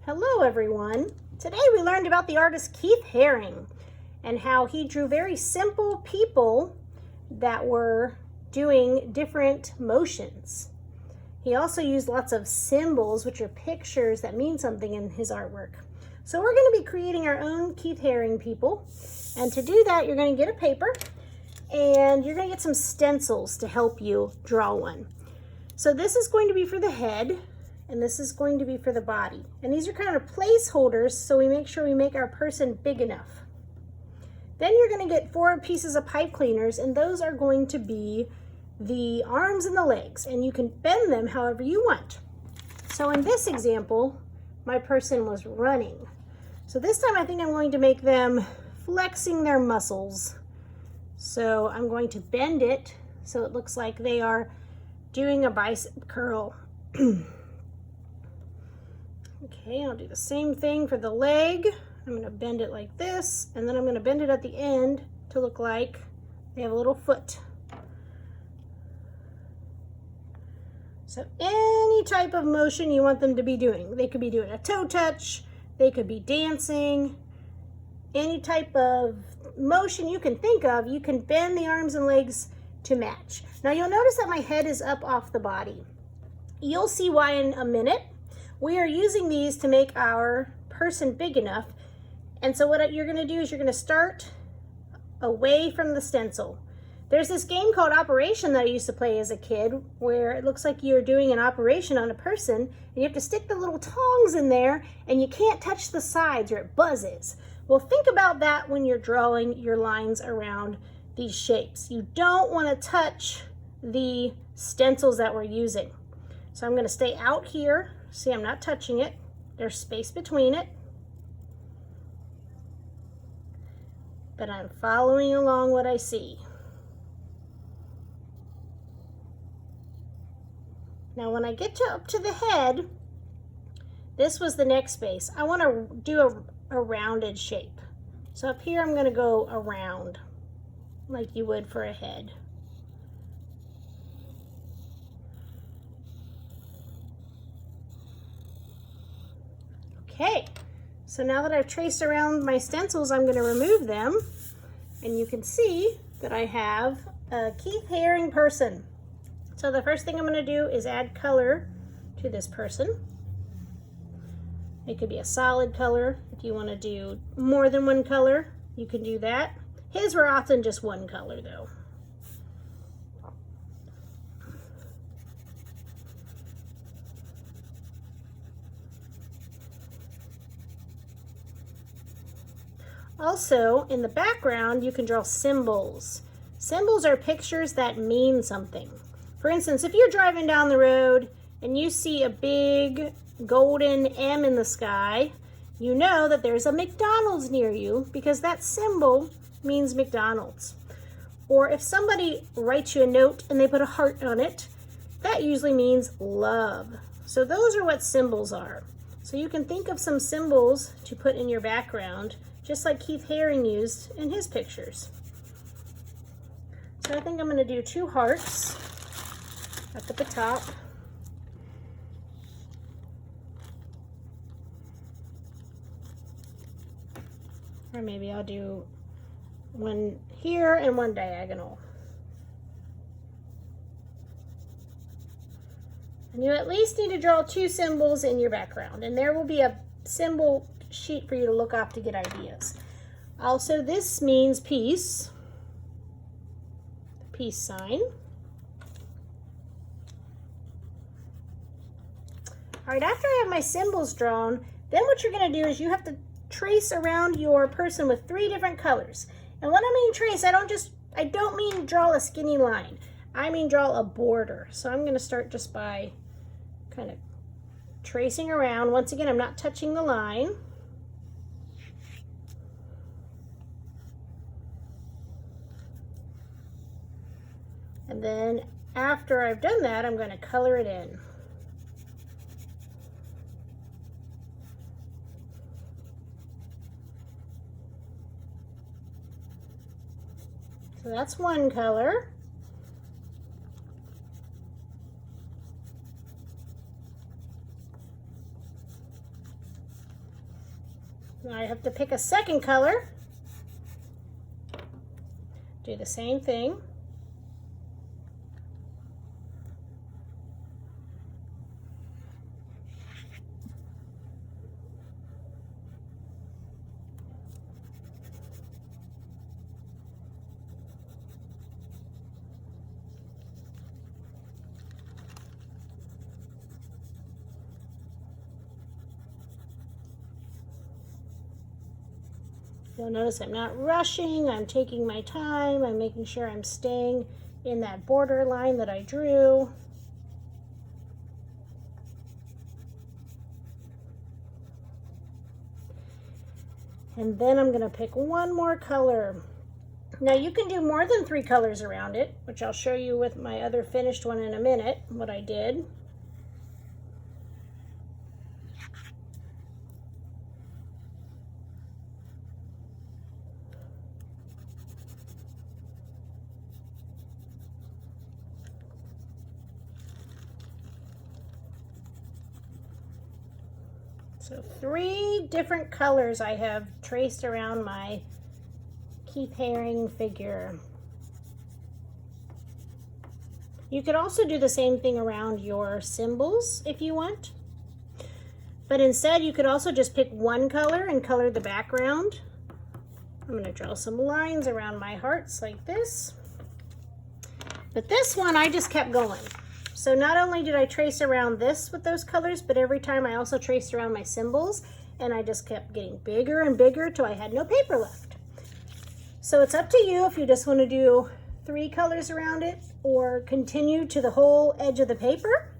Hello everyone. Today we learned about the artist Keith Haring and how he drew very simple people that were doing different motions. He also used lots of symbols, which are pictures that mean something in his artwork. So we're going to be creating our own Keith Haring people. And to do that, you're going to get a paper and you're going to get some stencils to help you draw one. So this is going to be for the head. And this is going to be for the body. And these are kind of placeholders, so we make sure we make our person big enough. Then you're going to get 4 pieces of pipe cleaners, and those are going to be the arms and the legs, and you can bend them however you want. So in this example, my person was running. So this time I think I'm going to make them flexing their muscles. So I'm going to bend it so it looks like they are doing a bicep curl. Okay, I'll do the same thing for the leg. I'm going to bend it like this, and then I'm going to bend it at the end to look like they have a little foot. So any type of motion you want them to be doing. They could be doing a toe touch, they could be dancing, any type of motion you can think of, you can bend the arms and legs to match. Now you'll notice that my head is up off the body. You'll see why in a minute. We are using these to make our person big enough. And so what you're going to do is you're going to start away from the stencil. There's this game called Operation that I used to play as a kid where it looks like you're doing an operation on a person and you have to stick the little tongs in there and you can't touch the sides or it buzzes. Well, think about that when you're drawing your lines around these shapes. You don't want to touch the stencils that we're using. So I'm going to stay out here. See, I'm not touching it. There's space between it. But I'm following along what I see. Now when I get up to the head, this was the next space. I want to do a rounded shape. So up here I'm going to go around like you would for a head. Okay, so now that I've traced around my stencils, I'm going to remove them. And you can see that I have a Keith Haring person. So the first thing I'm going to do is add color to this person. It could be a solid color. If you want to do more than one color, you can do that. His were often just one color though. Also, in the background, you can draw symbols. Symbols are pictures that mean something. For instance, if you're driving down the road and you see a big golden M in the sky, you know that there's a McDonald's near you because that symbol means McDonald's. Or if somebody writes you a note and they put a heart on it, that usually means love. So those are what symbols are. So you can think of some symbols to put in your background, just like Keith Haring used in his pictures. So I think I'm going to do 2 hearts up at the top. Or maybe I'll do one here and one diagonal. And you at least need to draw 2 symbols in your background, and there will be a symbol sheet for you to look off to get ideas. Also, this means peace, the peace sign. All right, after I have my symbols drawn, then what you're going to do is you have to trace around your person with 3 different colors. And when I mean trace, I don't mean draw a skinny line. I mean draw a border. So I'm going to start just by kind of tracing around. Once again, I'm not touching the line. And then after I've done that, I'm going to color it in. So that's one color. Now I have to pick a second color. Do the same thing. You'll notice I'm not rushing, I'm taking my time, I'm making sure I'm staying in that border line that I drew. And then I'm gonna pick one more color. Now you can do more than 3 colors around it, which I'll show you with my other finished one in a minute, what I did. So 3 different colors I have traced around my Keith Haring figure. You could also do the same thing around your symbols if you want. But instead you could also just pick one color and color the background. I'm going to draw some lines around my hearts like this. But this one I just kept going. So not only did I trace around this with those colors, but every time I also traced around my symbols, and I just kept getting bigger and bigger till I had no paper left. So it's up to you if you just want to do 3 colors around it or continue to the whole edge of the paper.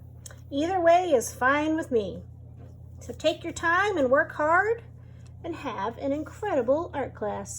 Either way is fine with me. So take your time and work hard and have an incredible art class.